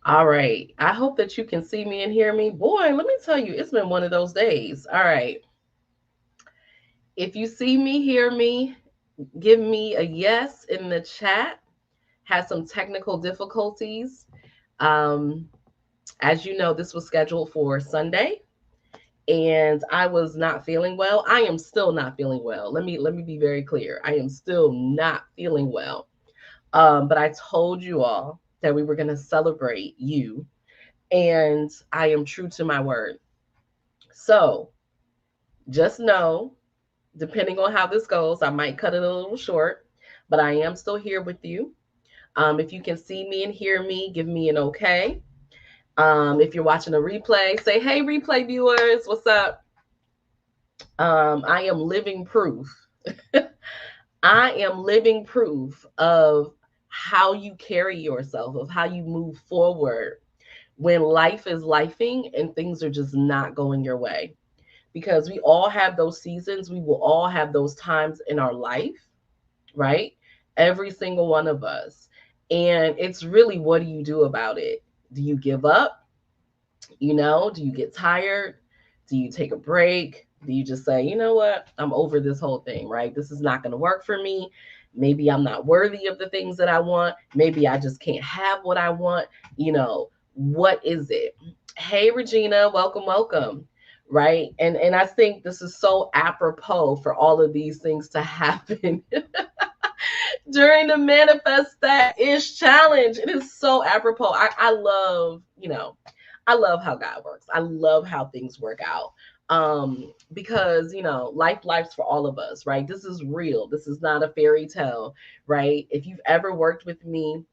All right. I hope that you can see me and hear me. Boy, let me tell you, it's been one of those days. All right. If you see me, hear me, give me a yes in the chat. Had some technical difficulties. Um, as you know, this was scheduled for Sunday, and I was not feeling well. I am still not feeling well. Let me be very clear. I am still not feeling well. But I told you all that we were going to celebrate you, and I am true to my word. So just know, depending on how this goes, I might cut it a little short, but I am still here with you. If you can see me and hear me, give me an okay. If you're watching a replay, say, hey, replay viewers, what's up? I am living proof. I am living proof of how you carry yourself, of how you move forward when life is lifing and things are just not going your way. Because we all have those seasons, we will all have those times in our life, right? Every single one of us. And it's really, what do you do about it? Do you give up? Do you get tired? Do you take a break? Do you just say, you know what, I'm over this whole thing, right? This is not going to work for me. Maybe I'm not worthy of the things that I want. Maybe I just can't have what I want. What is it? Hey, Regina, welcome, welcome. Right. And I think this is so apropos for all of these things to happen during the Manifest That Ish challenge. It is so apropos. I love, I love how God works. I love how things work out. Because life's for all of us, right? This is real. This is not a fairy tale, right? If you've ever worked with me,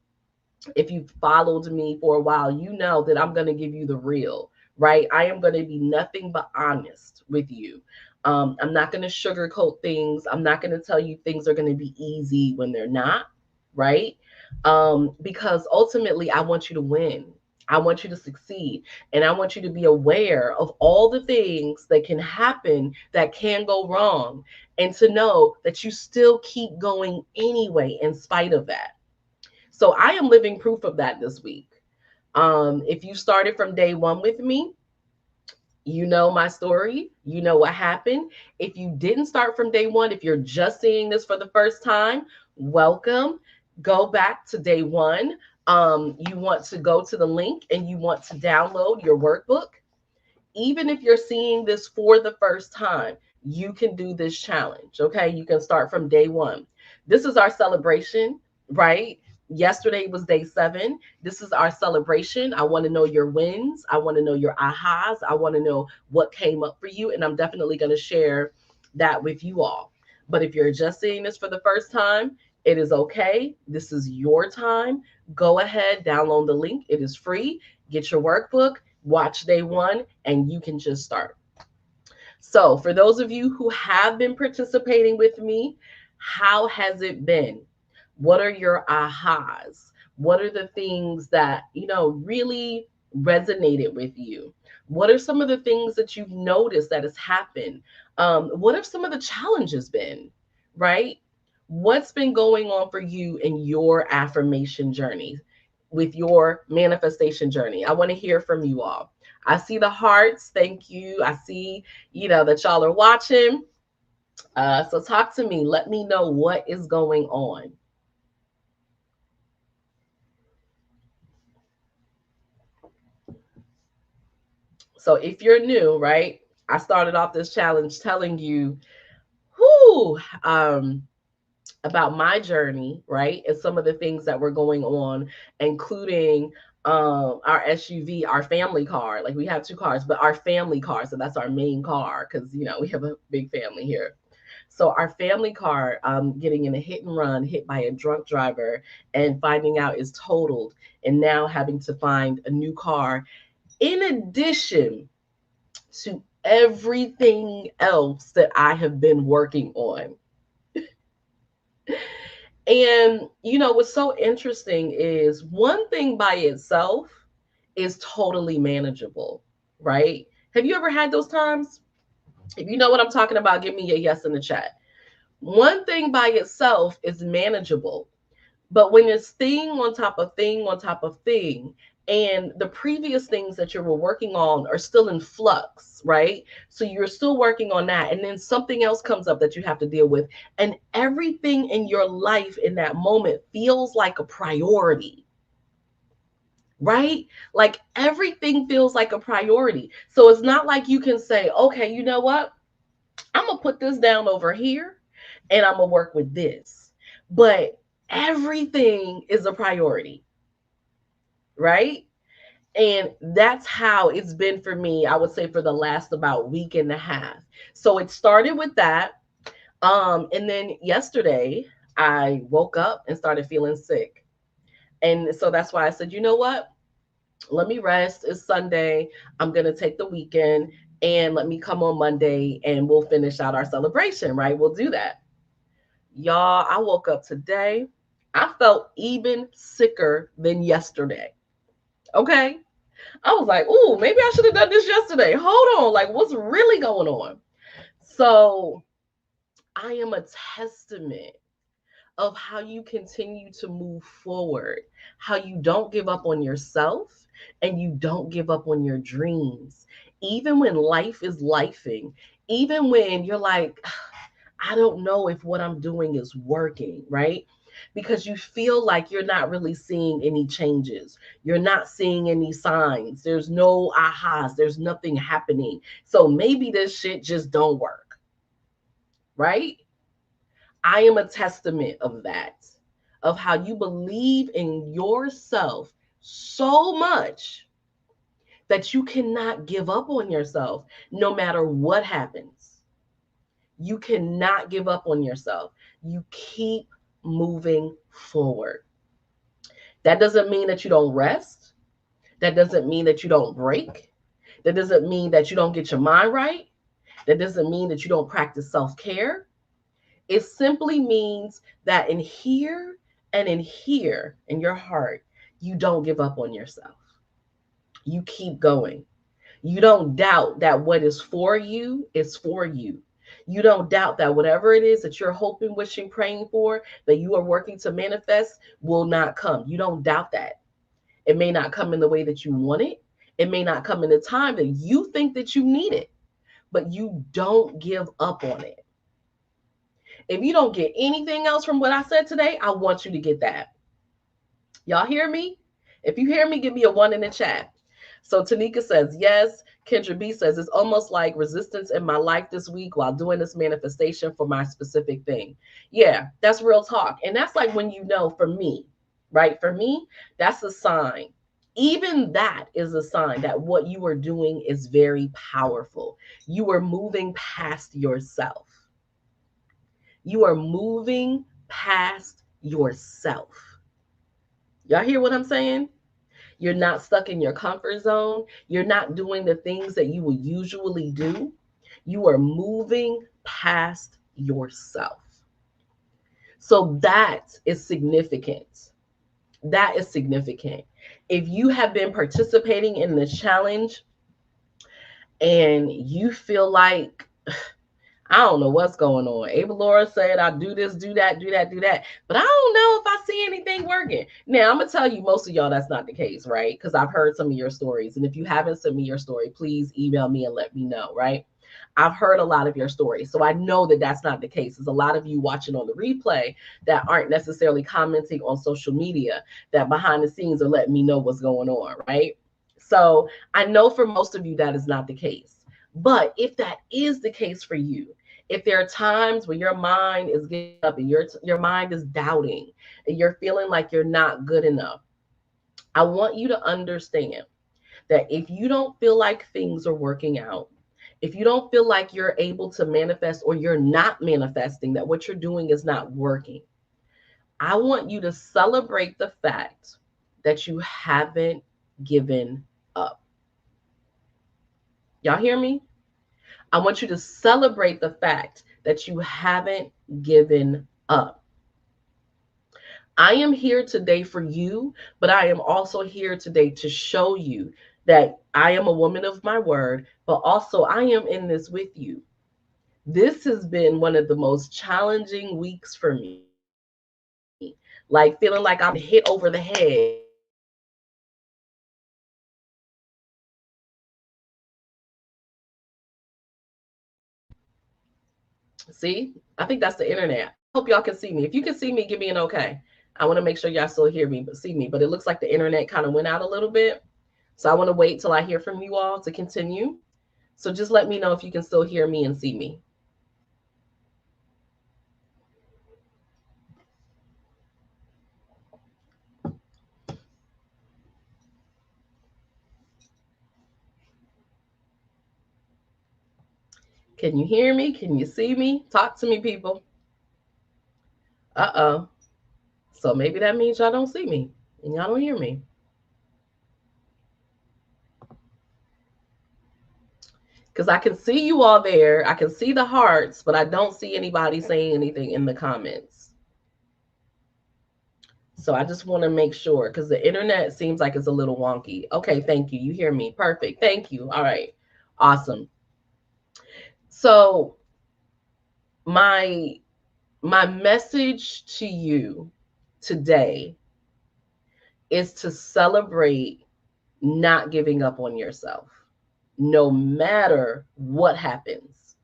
if you've followed me for a while, you know that I'm going to give you the real, right? I am going to be nothing but honest with you. I'm not going to sugarcoat things. I'm not going to tell you things are going to be easy when they're not, right? Because ultimately, I want you to win. I want you to succeed. And I want you to be aware of all the things that can happen that can go wrong, and to know that you still keep going anyway, in spite of that. So I am living proof of that this week. If you started from day one with me, you know my story, you know what happened. If you didn't start from day one, if you're just seeing this for the first time, welcome. Go back to day one. You want to go to the link and you want to download your workbook. Even if you're seeing this for the first time, you can do this challenge. Okay. You can start from day one. This is our celebration, right? Yesterday was day 7. This is our celebration. I want to know your wins. I want to know your ahas. I want to know what came up for you. And I'm definitely going to share that with you all. But if you're just seeing this for the first time, it is okay. This is your time. Go ahead, download the link. It is free. Get your workbook, watch day one, and you can just start. So, for those of you who have been participating with me, how has it been? What are your ahas? What are the things that, really resonated with you? What are some of the things that you've noticed that has happened? What have some of the challenges been, right? What's been going on for you in your affirmation journey, with your manifestation journey? I want to hear from you all. I see the hearts. Thank you. I see, that y'all are watching. So talk to me. Let me know what is going on. So if you're new, right? I started off this challenge telling you who about my journey, right? And some of the things that were going on, including our SUV, our family car. Like, we have 2 cars, but our family car. So that's our main car, because we have a big family here. So our family car, getting in a hit and run, hit by a drunk driver, and finding out is totaled, and now having to find a new car, in addition to everything else that I have been working on. And what's so interesting is, one thing by itself is totally manageable, right? Have you ever had those times? If you know what I'm talking about, give me a yes in the chat. One thing by itself is manageable. But when it's thing on top of thing on top of thing, and the previous things that you were working on are still in flux, right? So you're still working on that. And then something else comes up that you have to deal with. And everything in your life in that moment feels like a priority, right? Like everything feels like a priority. So it's not like you can say, okay, you know what? I'm going to put this down over here and I'm going to work with this. But everything is a priority, right? And that's how it's been for me, I would say, for the last about week and a half. So it started with that. And then yesterday, I woke up and started feeling sick. And so that's why I said, you know what? Let me rest. It's Sunday. I'm going to take the weekend and let me come on Monday and we'll finish out our celebration, right? We'll do that. Y'all, I woke up today. I felt even sicker than yesterday. Okay. I was like, ooh, maybe I should have done this yesterday. Hold on. Like, what's really going on? So I am a testament of how you continue to move forward, how you don't give up on yourself and you don't give up on your dreams. Even when life is lifing, even when you're like, I don't know if what I'm doing is working, right? Because you feel like you're not really seeing any changes. You're not seeing any signs. There's no ahas. There's nothing happening. So maybe this shit just don't work, right? I am a testament of that, of how you believe in yourself so much that you cannot give up on yourself no matter what happens. You cannot give up on yourself. You keep moving forward. That doesn't mean that you don't rest. That doesn't mean that you don't break. That doesn't mean that you don't get your mind right. That doesn't mean that you don't practice self care. It simply means that in here and in here in your heart, you don't give up on yourself. You keep going. You don't doubt that what is for you is for you. You don't doubt that whatever it is that you're hoping, wishing, praying for, that you are working to manifest will not come. You don't doubt that. It may not come in the way that you want it. It may not come in the time that you think that you need it, but you don't give up on it. If you don't get anything else from what I said today, I want you to get that. Y'all hear me? If you hear me, give me a one in the chat. So Tanika says, yes. Kendra B says, it's almost like resistance in my life this week while doing this manifestation for my specific thing. Yeah, that's real talk. And that's like when you know, for me, right? For me, that's a sign. Even that is a sign that what you are doing is very powerful. You are moving past yourself. You are moving past yourself. Y'all hear what I'm saying? You're not stuck in your comfort zone. You're not doing the things that you would usually do. You are moving past yourself. So that is significant. That is significant. If you have been participating in the challenge and you feel like I don't know what's going on. Avalaura said, I do this, do that, do that, do that. But I don't know if I see anything working. Now, I'm going to tell you, most of y'all, that's not the case, right? Because I've heard some of your stories. And if you haven't sent me your story, please email me and let me know, right? I've heard a lot of your stories. So I know that that's not the case. There's a lot of you watching on the replay that aren't necessarily commenting on social media, that behind the scenes are letting me know what's going on, right? So I know for most of you that is not the case. But if that is the case for you, if there are times where your mind is getting up and your mind is doubting and you're feeling like you're not good enough, I want you to understand that if you don't feel like things are working out, if you don't feel like you're able to manifest or you're not manifesting, that what you're doing is not working, I want you to celebrate the fact that you haven't given up. Y'all hear me? I want you to celebrate the fact that you haven't given up. I am here today for you, but I am also here today to show you that I am a woman of my word, but also I am in this with you. This has been one of the most challenging weeks for me, but I am like feeling like I'm hit over the head. See, I think that's the internet. I hope y'all can see me. If you can see me, give me an okay. I want to make sure y'all still hear me, but see me. But it looks like the internet kind of went out a little bit. So I want to wait till I hear from you all to continue. So just let me know if you can still hear me and see me. Can you hear me? Can you see me? Talk to me, people. Uh-oh. So maybe that means y'all don't see me and y'all don't hear me. Because I can see you all there. I can see the hearts, but I don't see anybody saying anything in the comments. So I just want to make sure because the internet seems like it's a little wonky. Okay, thank you. You hear me? Perfect. Thank you. All right. Awesome. So my my message to you today is to celebrate not giving up on yourself no matter what happens.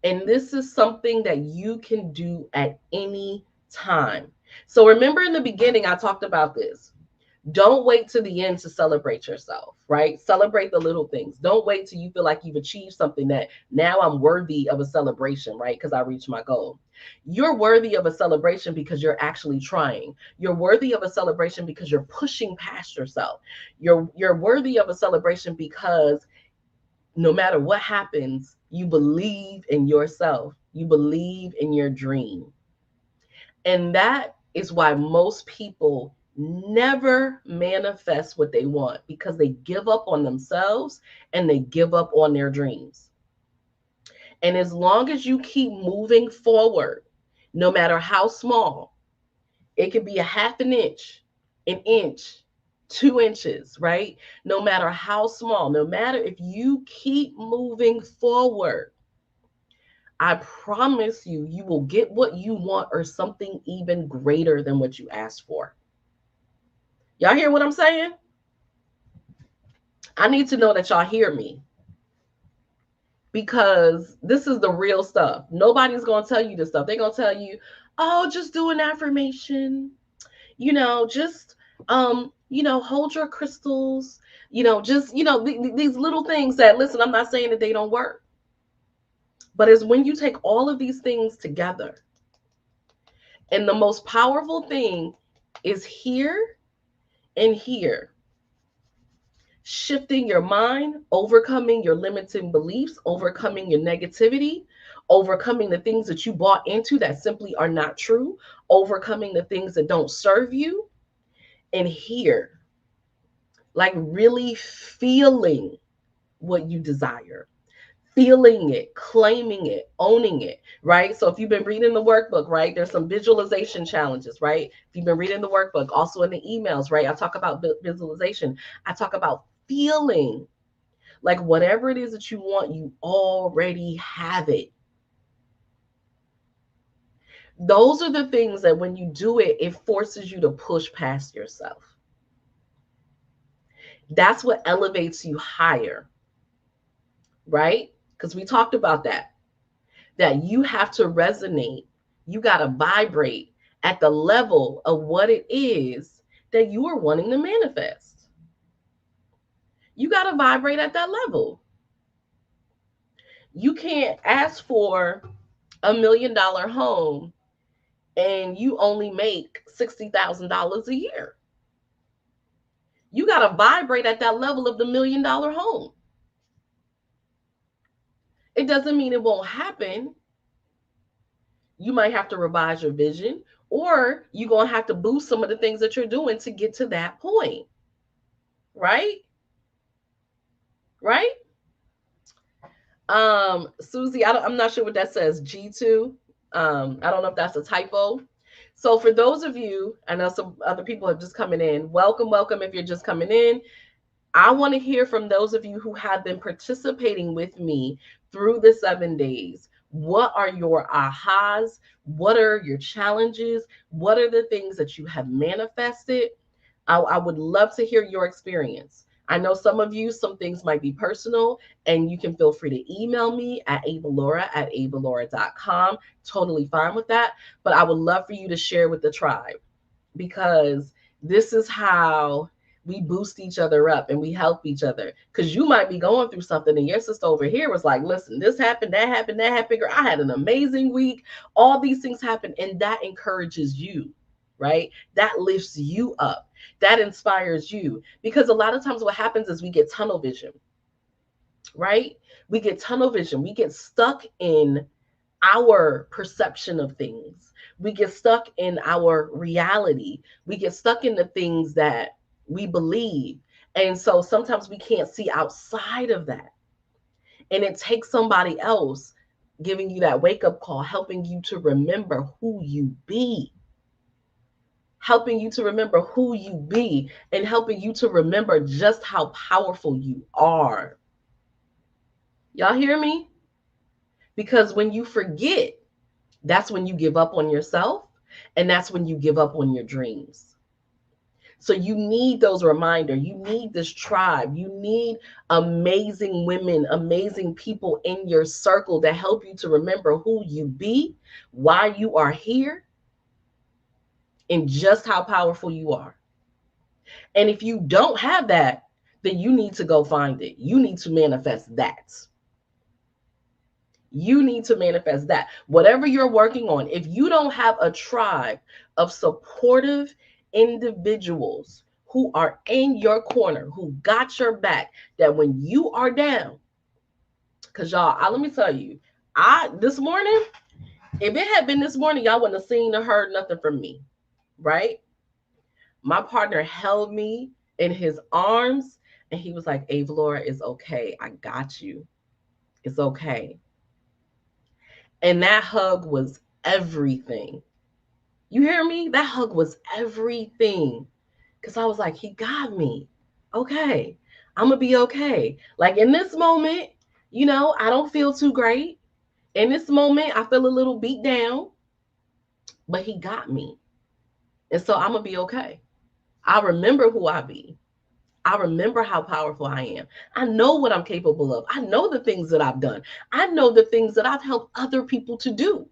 And this is something that you can do at any time. So remember in the beginning, I talked about this. Don't wait to the end to celebrate yourself, right? Celebrate the little things. Don't wait till you feel like you've achieved something that now I'm worthy of a celebration, right? Because I reached my goal. You're worthy of a celebration because you're actually trying. You're worthy of a celebration because you're pushing past yourself. You're worthy of a celebration because no matter what happens, you believe in yourself. You believe in your dream. And that is why most people never manifest what they want because they give up on themselves and they give up on their dreams. And as long as you keep moving forward, no matter how small, it could be a half an inch, 2 inches, right? No matter how small, no matter if you keep moving forward, I promise you, you will get what you want or something even greater than what you asked for. Y'all hear what I'm saying? I need to know that y'all hear me because this is the real stuff. Nobody's going to tell you this stuff. They're going to tell you, oh, just do an affirmation, just, hold your crystals, just, these little things that, listen, I'm not saying that they don't work, but it's when you take all of these things together. And the most powerful thing is here and here. Shifting your mind, overcoming your limiting beliefs, overcoming your negativity, overcoming the things that you bought into that simply are not true, overcoming the things that don't serve you, and here, like really feeling what you desire, feeling it, claiming it, owning it, right? So if you've been reading the workbook, right, there's some visualization challenges, right? If you've been reading the workbook, also in the emails, right, I talk about visualization. I talk about feeling like whatever it is that you want, you already have it. Those are the things that when you do it, it forces you to push past yourself. That's what elevates you higher, right? Because we talked about that you have to resonate. You got to vibrate at the level of what it is that you are wanting to manifest. You got to vibrate at that level. You can't ask for $1 million home and you only make $60,000 a year. You got to vibrate at that level of the $1 million home. It doesn't mean it won't happen. You might have to revise your vision, or you're going to have to boost some of the things that you're doing to get to that point. Right? Right? Susie, I'm not sure what that says. G2. I don't know if that's a typo. So for those of you, I know some other people have just coming in. Welcome, welcome if you're just coming in. I want to hear from those of you who have been participating with me through the 7 days. What are your ahas? What are your challenges? What are the things that you have manifested? I would love to hear your experience. I know some of you, some things might be personal, and you can feel free to email me at avalaura@avalaura.com. Totally fine with that. But I would love for you to share with the tribe, because this is how we boost each other up and we help each other. Because you might be going through something and your sister over here was like, listen, this happened, that happened, that happened. Girl, I had an amazing week. All these things happen. And that encourages you, right? That lifts you up. That inspires you. Because a lot of times what happens is we get tunnel vision, right? We get tunnel vision. We get stuck in our perception of things. We get stuck in our reality. We get stuck in the things that we believe. And so sometimes we can't see outside of that. And it takes somebody else giving you that wake up call, helping you to remember who you be, helping you to remember who you be, and helping you to remember just how powerful you are. Y'all hear me? Because when you forget, that's when you give up on yourself, and that's when you give up on your dreams. So you need those reminders. You need this tribe. You need amazing women, amazing people in your circle that help you to remember who you be, why you are here, and just how powerful you are. And if you don't have that, then you need to go find it. You need to manifest that. You need to manifest that. Whatever you're working on, if you don't have a tribe of supportive individuals who are in your corner, who got your back, that when you are down, because y'all, let me tell you, this morning, if it had been this morning, y'all wouldn't have seen or heard nothing from me, right? My partner held me in his arms and he was like, Avalaura, it's okay. I got you. It's okay. And that hug was everything. You hear me? That hug was everything. Because I was like, he got me. Okay. I'm going to be okay. Like in this moment, I don't feel too great. In this moment, I feel a little beat down, but he got me. And so I'm going to be okay. I remember who I be. I remember how powerful I am. I know what I'm capable of. I know the things that I've done. I know the things that I've helped other people to do.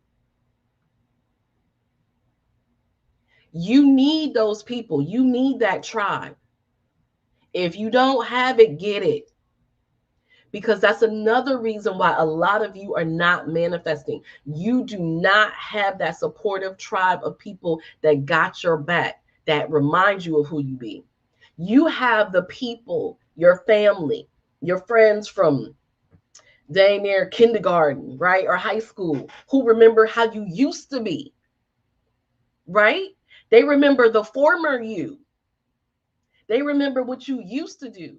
You need those people. You need that tribe. If you don't have it, get it. Because that's another reason why a lot of you are not manifesting. You do not have that supportive tribe of people that got your back, that remind you of who you be. You have the people, your family, your friends from dang near kindergarten, right? Or high school, who remember how you used to be, right? They remember the former you. They remember what you used to do.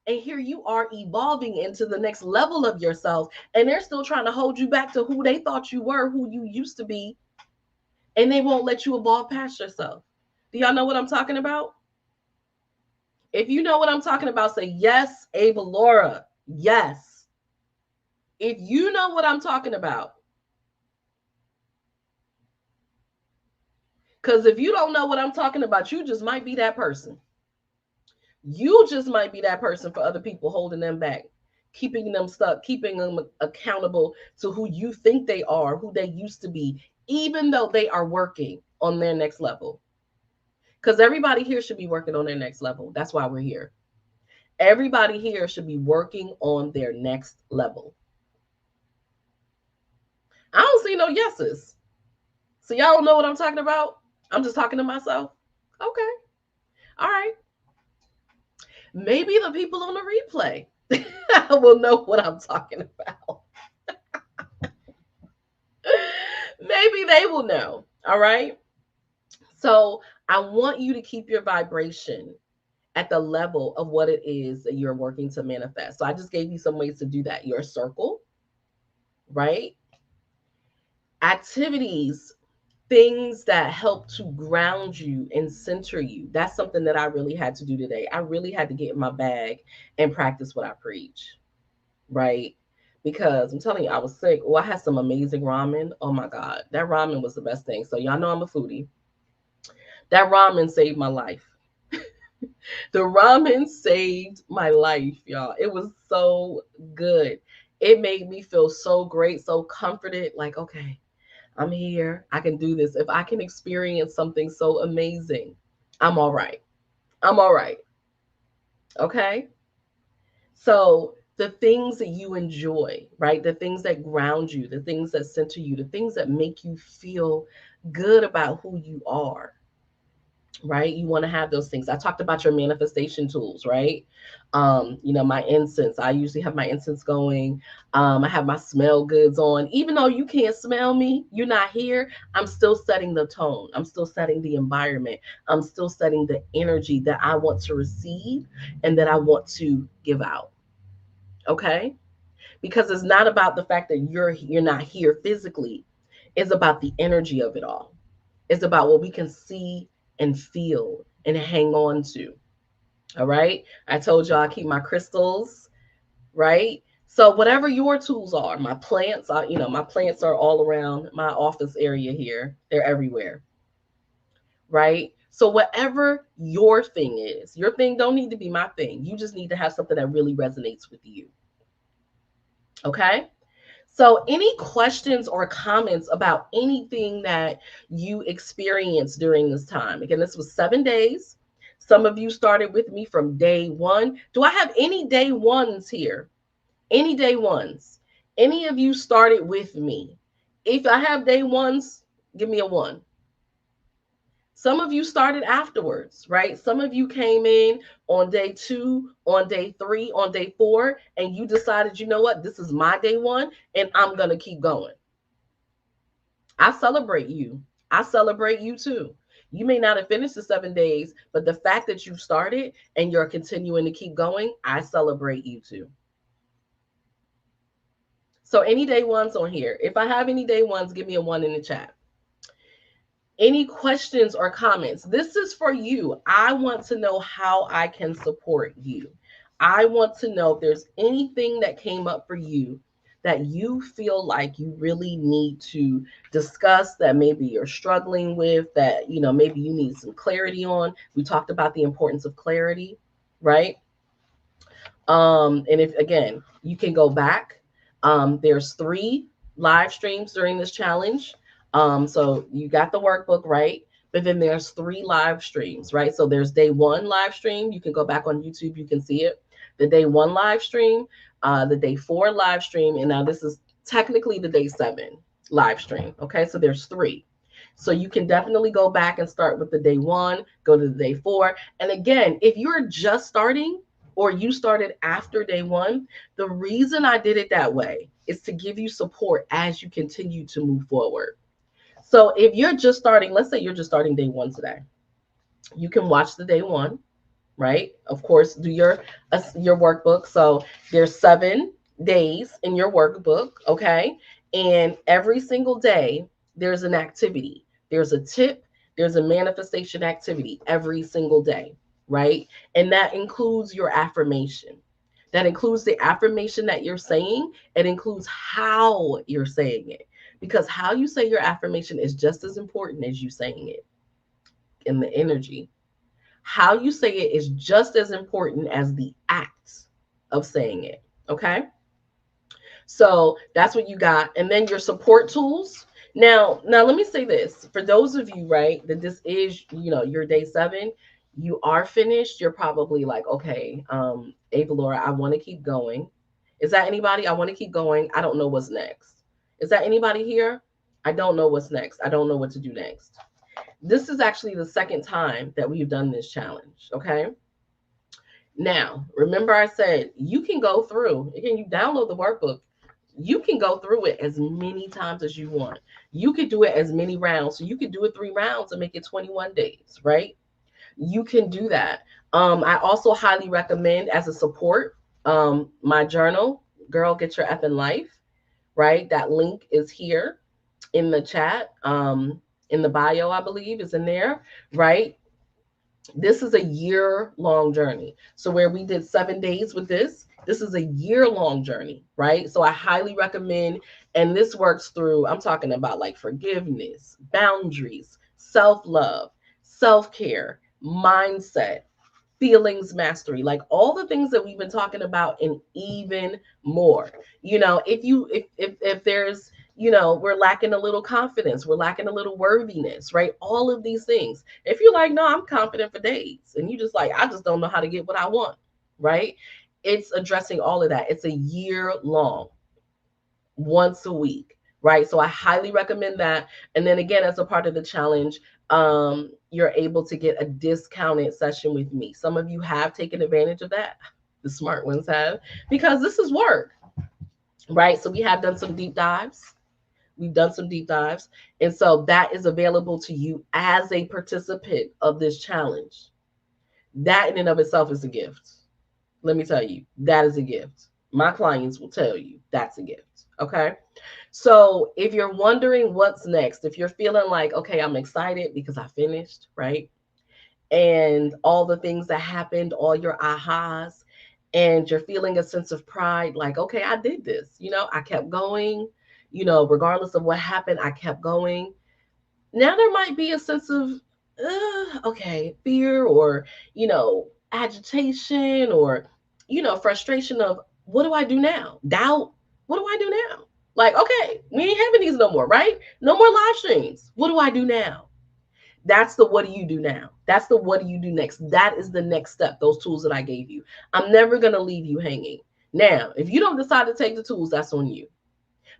And here you are evolving into the next level of yourself. And they're still trying to hold you back to who they thought you were, who you used to be. And they won't let you evolve past yourself. Do y'all know what I'm talking about? If you know what I'm talking about, say yes, Avalaura. Yes. If you know what I'm talking about. Because if you don't know what I'm talking about, you just might be that person. You just might be that person for other people, holding them back, keeping them stuck, keeping them accountable to who you think they are, who they used to be, even though they are working on their next level. Because everybody here should be working on their next level. That's why we're here. Everybody here should be working on their next level. I don't see no yeses. So y'all don't know what I'm talking about? I'm just talking to myself. Okay. All right. Maybe the people on the replay will know what I'm talking about. Maybe they will know. All right. So I want you to keep your vibration at the level of what it is that you're working to manifest. So I just gave you some ways to do that. Your circle, right? Activities, things that help to ground you and center you. That's something that I really had to do today. I really had to get in my bag and practice what I preach, right? because I'm telling you, I was sick. Oh, I had some amazing ramen. Oh my God. That ramen was the best thing. So y'all know I'm a foodie. That ramen saved my life. The ramen saved my life, y'all. It was so good. It made me feel so great, so comforted. Like, okay, I'm here. I can do this. If I can experience something so amazing, I'm all right. I'm all right. Okay. So the things that you enjoy, right? The things that ground you, the things that center you, the things that make you feel good about who you are, right? You want to have those things. I talked about your manifestation tools, right? My incense. I usually have my incense going. I have my smell goods on. Even though you can't smell me, you're not here. I'm still setting the tone. I'm still setting the environment. I'm still setting the energy that I want to receive and that I want to give out. Okay? Because it's not about the fact that you're not here physically. It's about the energy of it all. It's about what we can see and feel and hang on to. All right. I told y'all I keep my crystals, right? So whatever your tools are, my plants are, my plants are all around my office area here. They're everywhere, right? So whatever your thing is, your thing don't need to be my thing. You just need to have something that really resonates with you. Okay? So, any questions or comments about anything that you experienced during this time? Again, this was 7 days. Some of you started with me from day one. Do I have any day ones here? Any day ones? Any of you started with me? If I have day ones, give me a one. Some of you started afterwards, right? Some of you came in on day two, on day three, on day four, and you decided, you know what, this is my day one, and I'm going to keep going. I celebrate you. I celebrate you too. You may not have finished the 7 days, but the fact that you started and you're continuing to keep going, I celebrate you too. So, any day ones on here, if I have any day ones, give me a one in the chat. Any questions or comments? This is for you. I want to know how I can support you. I want to know if there's anything that came up for you that you feel like you really need to discuss, that maybe you're struggling with, that maybe you need some clarity on. We talked about the importance of clarity, right? And if again, you can go back. There's 3 live streams during this challenge. So you got the workbook, right? But then there's 3 live streams, right? So there's day one live stream. You can go back on YouTube, you can see it. The day one live stream, the day four live stream, and now this is technically the day 7 live stream. Okay, so there's 3. So you can definitely go back and start with the day one, go to the day 4. And again, if you're just starting, or you started after day one, the reason I did it that way is to give you support as you continue to move forward. So if you're just starting, let's say you're just starting day one today, you can watch the day one, right? Of course, do your workbook. So there's 7 days in your workbook, okay? And every single day there's an activity. There's a tip, there's a manifestation activity every single day, right? And that includes your affirmation. That includes the affirmation that you're saying. It includes how you're saying it. Because how you say your affirmation is just as important as you saying it in the energy. How you say it is just as important as the act of saying it. Okay. So that's what you got. And then your support tools. Now let me say this for those of you, right, that this is, your day 7, you are finished. You're probably like, okay, Avalaura, I want to keep going. Is that anybody? I want to keep going. I don't know what's next. Is that anybody here? I don't know what's next. I don't know what to do next. This is actually the second time that we've done this challenge. Okay. Now, remember I said you can go through, again, you download the workbook. You can go through it as many times as you want. You could do it as many rounds. So you could do it 3 rounds and make it 21 days, right? You can do that. I also highly recommend as a support, my journal, Girl Get Your Effing Life, right? That link is here in the chat, in the bio, I believe is in there, right? This is a year-long journey. So where we did 7 days with this is a year-long journey, right? So I highly recommend, and this works through, I'm talking about like forgiveness, boundaries, self-love, self-care, mindset, feelings mastery, like all the things that we've been talking about and even more. If there's, we're lacking a little confidence, we're lacking a little worthiness, right? All of these things. If you're like, no, I'm confident for days, and you just like, I just don't know how to get what I want, right? It's addressing all of that. It's a year long, once a week, right? So I highly recommend that. And then again, as a part of the challenge, you're able to get a discounted session with me. Some of you have taken advantage of that. The smart ones have, because this is work, right? So we have done some deep dives. We've done some deep dives. And so that is available to you as a participant of this challenge. That in and of itself is a gift. Let me tell you, that is a gift. My clients will tell you that's a gift. Okay. So if you're wondering what's next, if you're feeling like, okay, I'm excited because I finished, right? And all the things that happened, all your ahas, and you're feeling a sense of pride, like, okay, I did this, I kept going, regardless of what happened, I kept going. Now there might be a sense of, okay, fear or, agitation or, frustration of, what do I do now? Doubt, what do I do now? Like, okay, we ain't having these no more, right? No more live streams. What do I do now? That's the what do you do now? That's the what do you do next? That is the next step, those tools that I gave you. I'm never going to leave you hanging. Now, if you don't decide to take the tools, that's on you.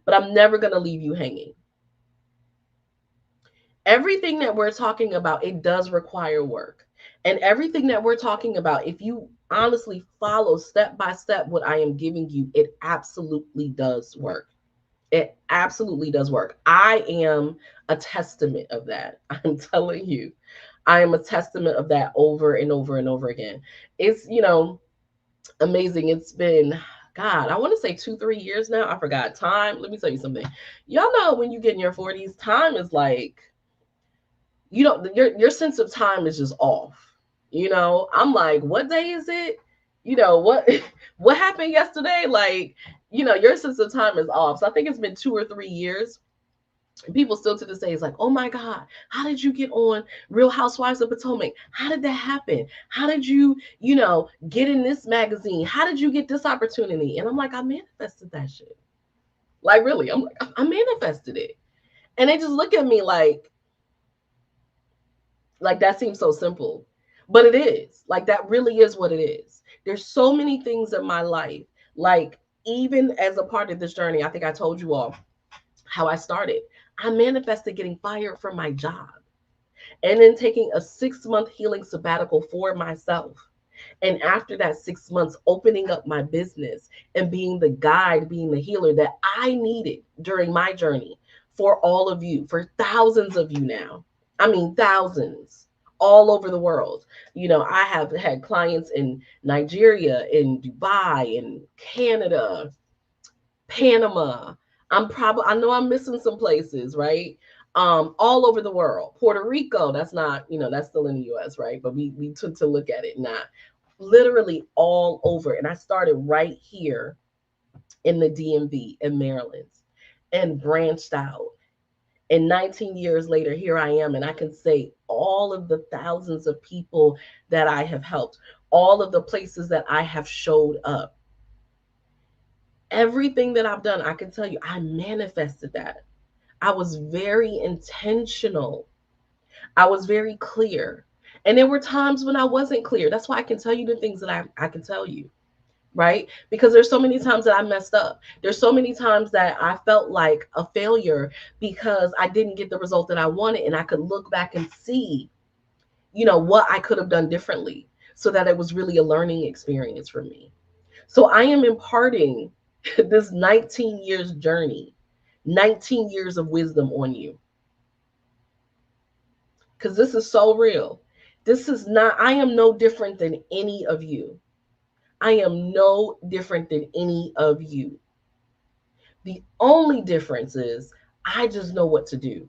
But I'm never going to leave you hanging. Everything that we're talking about, it does require work. And everything that we're talking about, if you honestly follow step by step what I am giving you, it absolutely does work. It absolutely does work. I am a testament of that. I'm telling you, I am a testament of that over and over and over again. It's, amazing. It's been, God, I want to say 2, 3 years now. I forgot time. Let me tell you something. Y'all know when you get in your 40s, time is like, your sense of time is just off. I'm like, what day is it? What what happened yesterday? Like, your sense of time is off. So I think it's been 2 or 3 years. People still to this day is like, oh my God, how did you get on Real Housewives of Potomac? How did that happen? How did you, get in this magazine? How did you get this opportunity? And I'm like, I manifested that shit. Like, really, I'm like, I manifested it. And they just look at me like that seems so simple. But it is. Like, that really is what it is. There's so many things in my life. Like, even as a part of this journey, I think I told you all how I started. I manifested getting fired from my job and then taking a 6 month healing sabbatical for myself. And after that 6 months, opening up my business and being the guide, being the healer that I needed during my journey for all of you, for thousands of you now. I mean, thousands all over the world. I have had clients in Nigeria, in Dubai, in Canada, Panama. I know I'm missing some places, right? All over the world. Puerto Rico, that's not, that's still in the US, right? But we took to look at it, not literally all over. And I started right here in the DMV in Maryland and branched out. And 19 years later, here I am, and I can say all of the thousands of people that I have helped, all of the places that I have showed up, everything that I've done, I can tell you, I manifested that. I was very intentional. I was very clear. And there were times when I wasn't clear. That's why I can tell you the things that I can tell you, right? Because there's so many times that I messed up. There's so many times that I felt like a failure because I didn't get the result that I wanted. And I could look back and see, what I could have done differently so that it was really a learning experience for me. So I am imparting this 19 years journey, 19 years of wisdom on you. Because this is so real. This is not, I am no different than any of you. I am no different than any of you. The only difference is I just know what to do.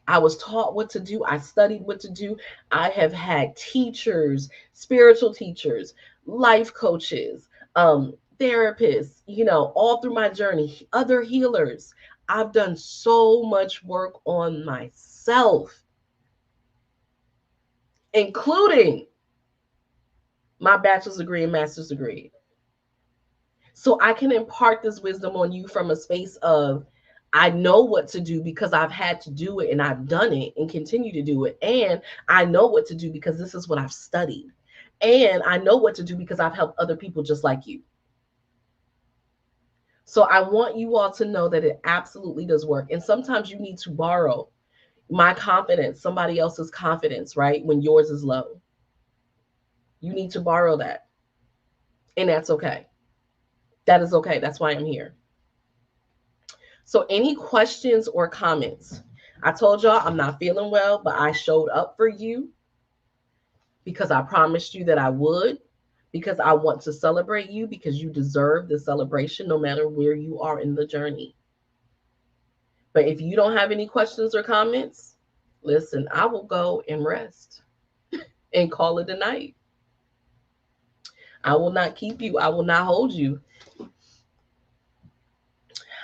I was taught what to do. I studied what to do. I have had teachers, spiritual teachers, life coaches, therapists, all through my journey, other healers. I've done so much work on myself, including my bachelor's degree and master's degree. So I can impart this wisdom on you from a space of I know what to do because I've had to do it and I've done it and continue to do it. And I know what to do because this is what I've studied. And I know what to do because I've helped other people just like you. So I want you all to know that it absolutely does work. And sometimes you need to borrow my confidence, somebody else's confidence, right? When yours is low. You need to borrow that. And that's okay. That is okay. That's why I'm here. So, any questions or comments? I told y'all I'm not feeling well, but I showed up for you because I promised you that I would, because I want to celebrate you, because you deserve the celebration no matter where you are in the journey. But if you don't have any questions or comments, listen, I will go and rest and call it a night. I will not keep you, I will not hold you.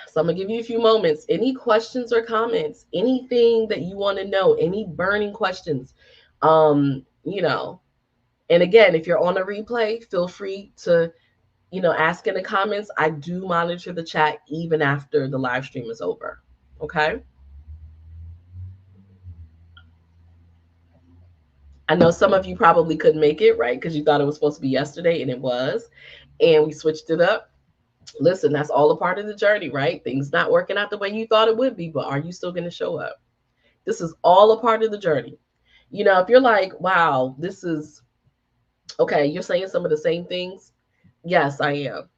So I'm gonna give you a few moments. Any questions or comments? Anything that you want to know? Any burning questions? You know. And again, if you're on a replay, feel free to, ask in the comments. I do monitor the chat even after the live stream is over. Okay. I know some of you probably couldn't make it, right? Because you thought it was supposed to be yesterday and it was. And we switched it up. Listen, that's all a part of the journey, right? Things not working out the way you thought it would be, but are you still going to show up? This is all a part of the journey. If you're like, wow, this is okay, you're saying some of the same things. Yes, I am.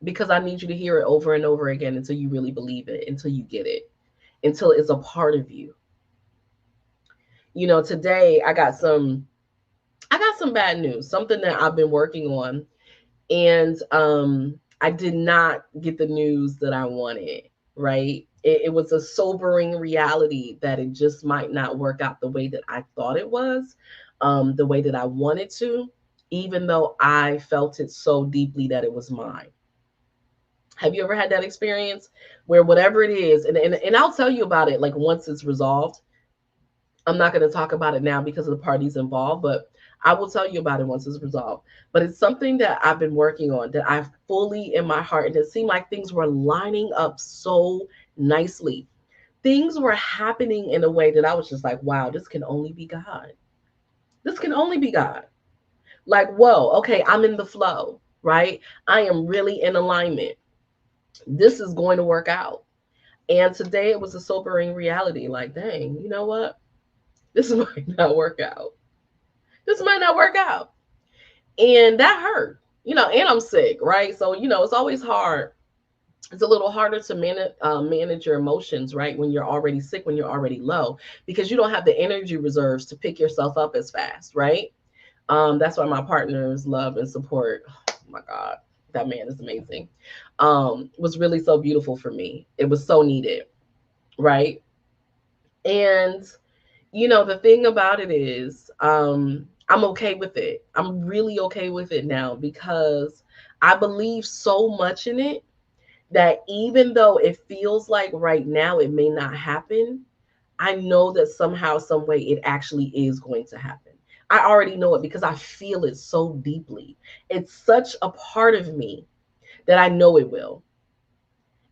Because I need you to hear it over and over again until you really believe it, until you get it, until it's a part of you. Today I got some bad news, something that I've been working on, and I did not get the news that I wanted, right? It was a sobering reality that it just might not work out the way that I thought it was, the way that I wanted to, even though I felt it so deeply that it was mine. Have you ever had that experience where whatever it is, and I'll tell you about it like once it's resolved. I'm not going to talk about it now because of the parties involved, but I will tell you about it once it's resolved. But it's something that I've been working on that I fully in my heart, and it seemed like things were lining up so nicely. Things were happening in a way that I was just like, wow, this can only be God. This can only be God. Like, whoa, okay, I'm in the flow, right? I am really in alignment. This is going to work out. And today it was a sobering reality. Like, dang, you know what? This might not work out. This might not work out. And that hurt, and I'm sick, right? So, it's always hard. It's a little harder to manage your emotions, right? When you're already sick, when you're already low, because you don't have the energy reserves to pick yourself up as fast, right? That's why my partners love and support. Oh my God, that man is amazing. Was really so beautiful for me. It was so needed, right? And the thing about it is, I'm okay with it. I'm really okay with it now because I believe so much in it that even though it feels like right now it may not happen, I know that somehow, some way, it actually is going to happen. I already know it because I feel it so deeply. It's such a part of me that I know it will.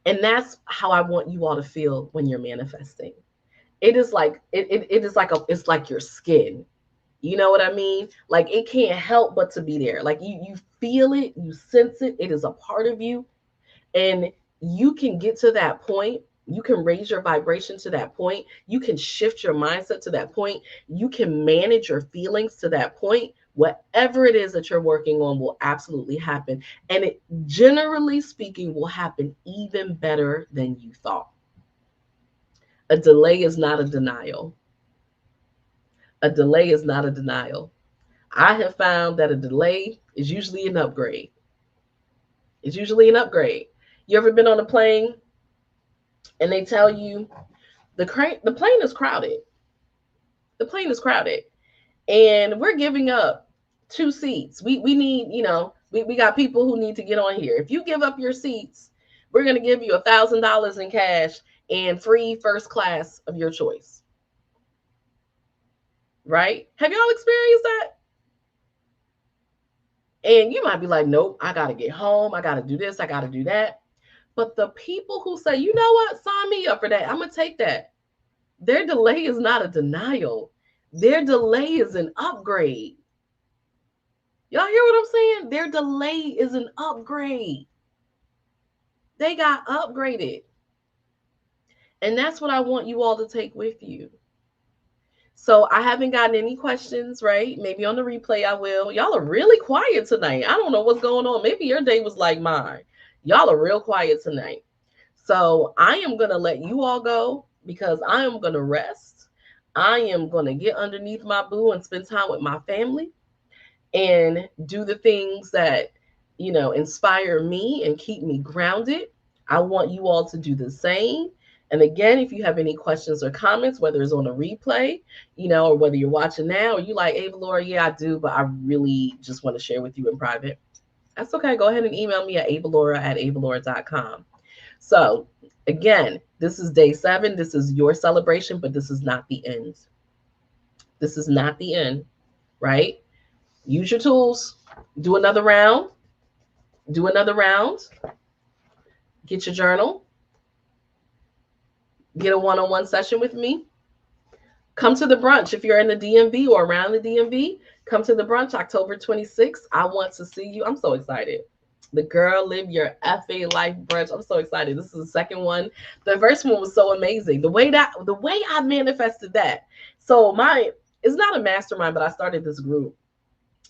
And that's how I want you all to feel when you're manifesting. It is like it is like it's like your skin. You know what I mean? Like it can't help but to be there. Like you feel it, you sense it, it is a part of you. And you can get to that point. You can raise your vibration to that point. You can shift your mindset to that point. You can manage your feelings to that point. Whatever it is that you're working on will absolutely happen. And it, generally speaking, will happen even better than you thought. A delay is not a denial. A delay is not a denial. I have found that a delay is usually an upgrade. It's usually an upgrade. You ever been on a plane and they tell you The plane is crowded. The plane is crowded. And we're giving up 2 seats. We need, we got people who need to get on here. If you give up your seats, we're gonna give you $1,000 in cash and free first class of your choice. Right? Have y'all experienced that? And you might be like, nope, I gotta get home, I gotta do this, I gotta do that. But the people who say, you know what, sign me up for that, I'm gonna take that. Their delay is not a denial. Their delay is an upgrade. Y'all hear what I'm saying? Their delay is an upgrade. They got upgraded. And that's what I want you all to take with you. So I haven't gotten any questions, right? Maybe on the replay I will. Y'all are really quiet tonight. I don't know what's going on. Maybe your day was like mine. Y'all are real quiet tonight. So I am going to let you all go because I am going to rest. I am going to get underneath my boo and spend time with my family and do the things that, inspire me and keep me grounded. I want you all to do the same. And again, if you have any questions or comments, whether it's on a replay, or whether you're watching now or you like, Avalaura, yeah, I do, but I really just want to share with you in private. That's okay. Go ahead and email me at avalaura@avalaura.com. So again, this is day 7. This is your celebration, but this is not the end. This is not the end, right? Use your tools. Do another round. Do another round. Get your journal. Get a one-on-one session with me. Come to the brunch if you're in the DMV or around the DMV. Come to the brunch October 26th. I want to see you. I'm so excited. The Girl Live Your FA Life brunch. I'm so excited. This is the second one. The first one was so amazing. The way I manifested that. So it's not a mastermind, but I started this group,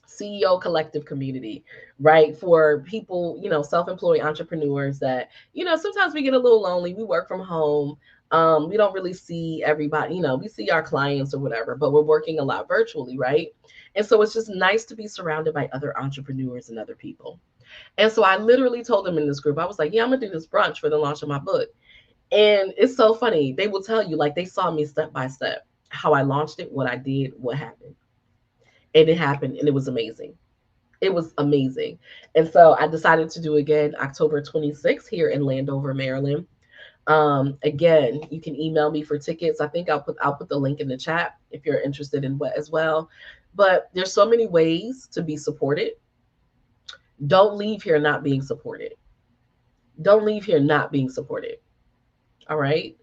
CEO Collective Community, right? For people, self-employed entrepreneurs that, sometimes we get a little lonely. We work from home. We don't really see everybody, we see our clients or whatever, but we're working a lot virtually, right? And so it's just nice to be surrounded by other entrepreneurs and other people. And so I literally told them in this group, I was like, yeah, I'm gonna do this brunch for the launch of my book. And it's so funny. They will tell you, like, they saw me step by step, how I launched it, what I did, what happened. And it happened, and it was amazing. It was amazing. And so I decided to do again October 26th here in Landover, Maryland. Again, you can email me for tickets. I think I'll put the link in the chat if you're interested in what as well. But there's so many ways to be supported. Don't leave here not being supported. Don't leave here not being supported. All right?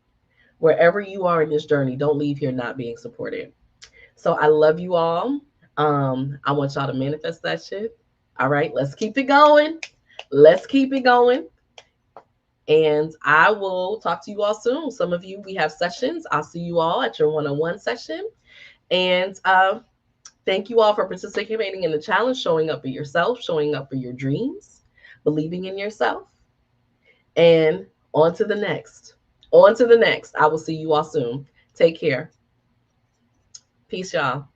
Wherever you are in this journey, don't leave here not being supported. So I love you all. I want y'all to manifest that shit. All right, let's keep it going. Let's keep it going. And I will talk to you all soon. Some of you, we have sessions. I'll see you all at your one-on-one session. And thank you all for participating in the challenge, showing up for yourself, showing up for your dreams, believing in yourself. And on to the next. On to the next. I will see you all soon. Take care. Peace, y'all.